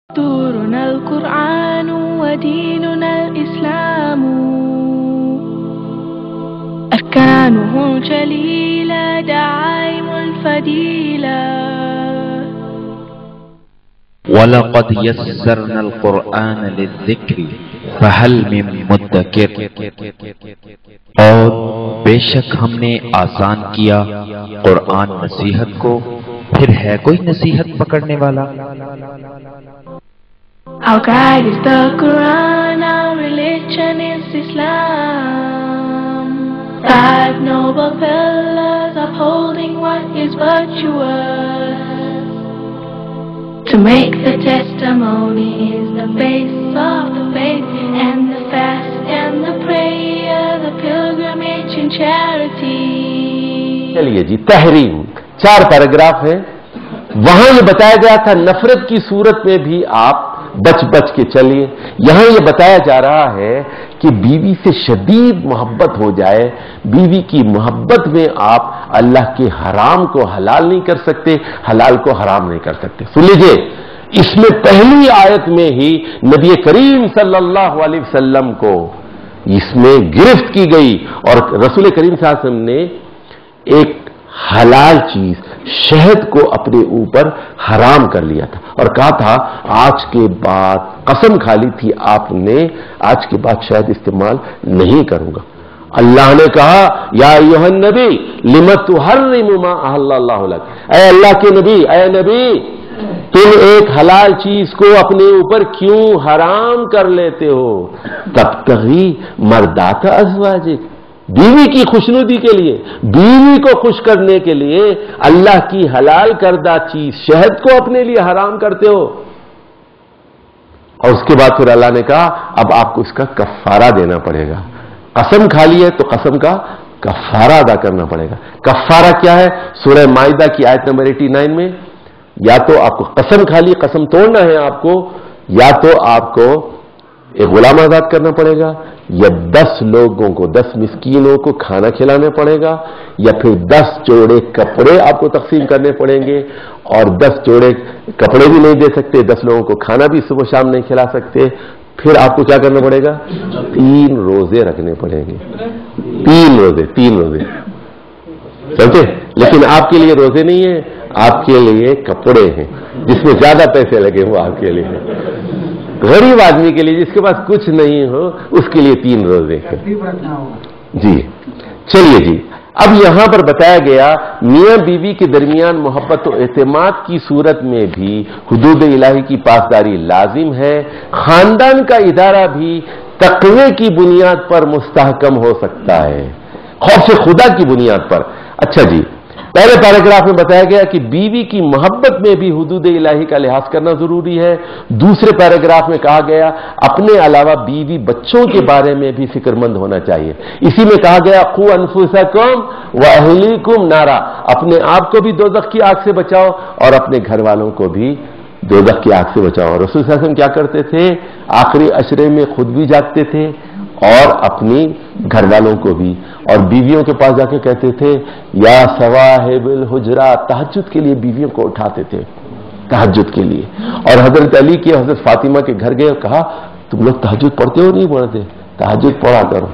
دستورنا القرآن وديننا الإسلام أركانه جليلة دعائم الفضيلة وَلَقَدْ يَسَّرْنَا الْقُرْآنَ لِلذِّكْرِ فَهَلْ مِن مُدَّكِرٍ، اور بے شک ہم نے آسان کیا قرآن نصیحت کو، پھر ہے کوئی نصیحت پکڑنے والا؟ Our guide is the Quran, our religion is Islam. 5 noble pillars upholding what is virtuous. To make the testimony is the base of the faith, and the fast and the prayer, the pilgrimage and charity. چلیے جی، تحریم 4 paragraph ہیں. وہاں یہ بتایا گیا تھا نفرت کی صورت میں بھی آپ بچ بچ کے چلیے. یہاں یہ بتایا جا رہا ہے کہ بیوی سے شدید محبت ہو جائے. بیوی کی محبت میں آپ اللہ کے حرام کو حلال نہیں کر سکتے، حلال کو حرام نہیں کر سکتے. سن لیجیے، اس میں پہلی آیت میں ہی نبی کریم صلی اللہ علیہ وسلم کو اس میں گرفت کی گئی، اور رسول کریم صلی اللہ علیہ وسلم نے ایک حلال چیز شہد کو اپنے اوپر حرام کر لیا تھا اور کہا تھا آج کے بعد، قسم کھا لی تھی آپ نے، آج کے بعد شہد استعمال نہیں کروں گا. اللہ نے کہا یا ایھا النبی لم تحرم ما احل اللہ لک، اے اللہ کے نبی، اے نبی تم ایک حلال چیز کو اپنے اوپر کیوں حرام کر لیتے ہو؟ تبتغی مردات ازواجک، بیوی کی خوشنودی کے لیے، بیوی کو خوش کرنے کے لیے اللہ کی حلال کردہ چیز شہد کو اپنے لیے حرام کرتے ہو. اور اس کے بعد پھر اللہ نے کہا اب آپ کو اس کا کفارہ دینا پڑے گا. قسم کھا لی ہے تو قسم کا کفارہ ادا کرنا پڑے گا. کفارہ کیا ہے؟ سورہ مائدہ کی آیت نمبر 89 میں یا تو آپ کو قسم کھا لی، قسم توڑنا ہے آپ کو، یا تو آپ کو ایک غلام آزاد کرنا پڑے گا، یا 10 لوگوں کو، 10 مسکینوں کو کھانا کھلانا پڑے گا، یا پھر 10 جوڑے کپڑے آپ کو تقسیم کرنے پڑیں گے. اور 10 جوڑے کپڑے بھی نہیں دے سکتے، 10 لوگوں کو کھانا بھی صبح شام نہیں کھلا سکتے. پھر آپ کو کیا کرنا پڑے گا؟ 3 روزے رکھنے پڑیں گے. 3 روزے سمجھے؟ لیکن آپ کے لیے روزے نہیں ہیں، آپ کے لیے کپڑے ہیں. جس میں زیادہ پیسے لگے وہ آپ کے لیے ہیں. غریب آدمی کے لیے جس کے پاس کچھ نہیں ہو اس کے لیے 3 روزے ہیں. جی چلیے جی، اب یہاں پر بتایا گیا میاں بیوی کے درمیان محبت و اعتماد کی صورت میں بھی حدود الہی کی پاسداری لازم ہے. خاندان کا ادارہ بھی تقوی کی بنیاد پر مستحکم ہو سکتا ہے، خوف خدا کی بنیاد پر. اچھا جی، پہلے پیراگراف میں بتایا گیا کہ بیوی کی محبت میں بھی حدود الہی کا لحاظ کرنا ضروری ہے. دوسرے پیراگراف میں کہا گیا اپنے علاوہ بیوی بچوں کے بارے میں بھی فکر مند ہونا چاہیے. اسی میں کہا گیا قوا انفسکم واہلیکم نارا، اپنے آپ کو بھی دوزخ کی آگ سے بچاؤ اور اپنے گھر والوں کو بھی دوزخ کی آگ سے بچاؤ. رسول صلی اللہ علیہ وسلم کیا کرتے تھے؟ آخری عشرے میں خود بھی جاگتے تھے اور اپنی گھر والوں کو بھی، اور بیویوں کے پاس جا کے کہتے تھے یا صواحب الحجرات، تہجد کے لیے بیویوں کو اٹھاتے تھے، تہجد کے لیے. اور حضرت علی کے حضرت فاطمہ کے گھر گئے اور کہا تم لوگ تہجد پڑھتے ہو نہیں پڑھتے؟ تہجد پڑھا کرو.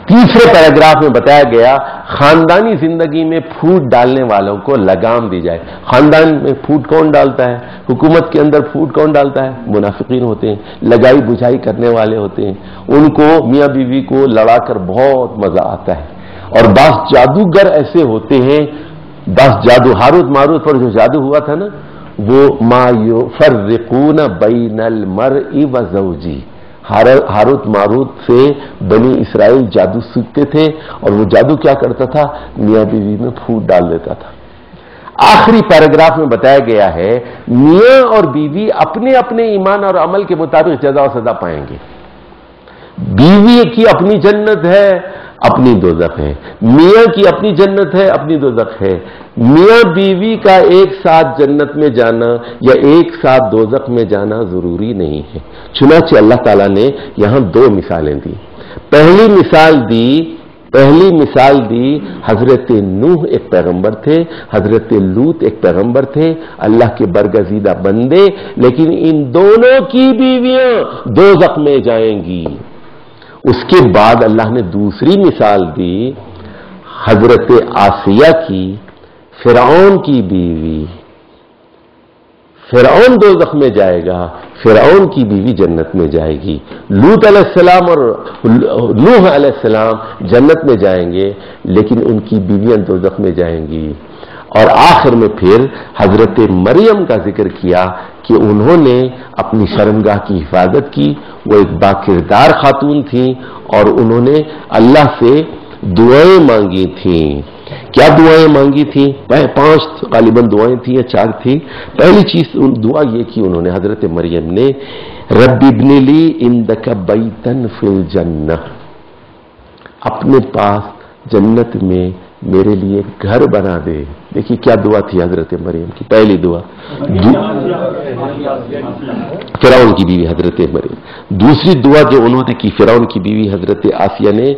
تیسرے پیراگراف میں بتایا گیا خاندانی زندگی میں پھوٹ ڈالنے والوں کو لگام دی جائے. خاندان میں پھوٹ کون ڈالتا ہے؟ حکومت کے اندر پھوٹ کون ڈالتا ہے؟ منافقین ہوتے ہیں، لگائی بجھائی کرنے والے ہوتے ہیں. ان کو میاں بیوی کو لڑا کر بہت مزہ آتا ہے. اور بعض جادوگر ایسے ہوتے ہیں، بعض جادو، ہاروت ماروت پر جو جادو ہوا تھا نا، وہ ما یفرقون بین المرء وزوجہ، ہاروت ماروت سے بنی اسرائیل جادو سیکھتے تھے، اور وہ جادو کیا کرتا تھا؟ میاں بیوی میں پھوٹ ڈال دیتا تھا. آخری پیراگراف میں بتایا گیا ہے میاں اور بیوی اپنے اپنے ایمان اور عمل کے مطابق جزا و سزا پائیں گے. بیوی کی اپنی جنت ہے، اپنی دوزخ ہے. میاں کی اپنی جنت ہے، اپنی دوزخ ہے. میاں بیوی کا ایک ساتھ جنت میں جانا یا ایک ساتھ دوزخ میں جانا ضروری نہیں ہے. چنانچہ اللہ تعالیٰ نے یہاں 2 مثالیں دی. پہلی مثال دی پہلی مثال دی حضرت نوح ایک پیغمبر تھے، حضرت لوط ایک پیغمبر تھے، اللہ کے برگزیدہ بندے، لیکن ان دونوں کی بیویاں دوزخ میں جائیں گی۔ اس کے بعد اللہ نے دوسری مثال دی حضرت آسیہ کی، فرعون کی بیوی۔ فرعون دوزخ میں جائے گا، فرعون کی بیوی جنت میں جائے گی۔ لوط علیہ السلام اور نوح علیہ السلام جنت میں جائیں گے، لیکن ان کی بیویاں دوزخ میں جائیں گی۔ اور آخر میں پھر حضرت مریم کا ذکر کیا کہ انہوں نے اپنی شرمگاہ کی حفاظت کی، وہ ایک باکردار خاتون تھیں اور انہوں نے اللہ سے دعائیں مانگی تھیں۔ کیا دعائیں مانگی تھیں؟ 5 غالباً دعائیں تھیں یا 4 تھیں۔ پہلی چیز دعا یہ کی انہوں نے، حضرت مریم نے، رب ابن لی عندک بیتن فی الجنہ، اپنے پاس جنت میں میرے لیے گھر بنا دے۔ دیکھیے کیا دعا تھی حضرت مریم کی، پہلی دعا فرعون کی بیوی حضرت مریم۔ دوسری دعا جو انہوں نے کی فرعون کی بیوی حضرت آسیہ نے،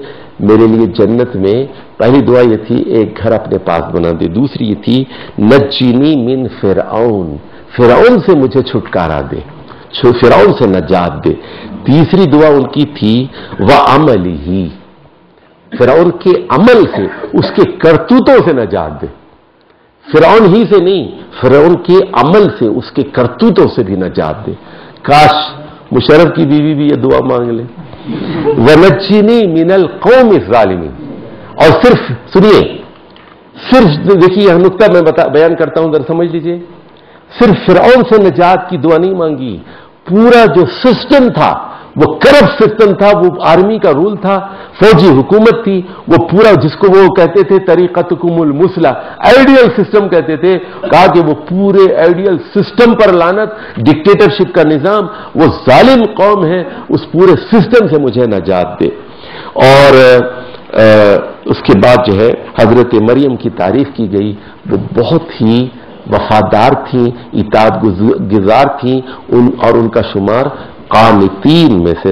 میرے لیے جنت میں، پہلی دعا یہ تھی ایک گھر اپنے پاس بنا دے، دوسری یہ تھی نجنی من فرعون، فرعون سے مجھے چھٹکارا دے، فرعون سے نجات دے۔ تیسری دعا ان کی تھی وعملہ، فرعون کے عمل سے، اس کے کرتوتوں سے نجات دے، فرعون ہی سے نہیں، فرعون کے عمل سے، اس کے کرتوتوں سے بھی نجات دے۔ کاش مشرف کی بیوی بھی یہ دعا مانگ لے، وَنَجِّنِي مِنَ الْقَوْمِ الظَّالِمِينَ۔ اور صرف سنیے، صرف دیکھیے یہ نقطہ میں بیان کرتا ہوں، ذرا سمجھ لیجئے، صرف فرعون سے نجات کی دعا نہیں مانگی، پورا جو سسٹم تھا وہ کرپٹ سسٹم تھا، وہ آرمی کا رول تھا، فوجی حکومت تھی، وہ پورا جس کو وہ کہتے تھے طریقتکم المثلی، آئیڈیل سسٹم کہتے تھے، کہا کہ وہ پورے آئیڈیل سسٹم پر لعنت، ڈکٹیٹرشپ کا نظام، وہ ظالم قوم ہے، اس پورے سسٹم سے مجھے نجات دے۔ اور اس کے بعد جو ہے حضرت مریم کی تعریف کی گئی، وہ بہت ہی وفادار تھیں، اطاعت گزار تھیں، اور ان کا شمار قانتین میں سے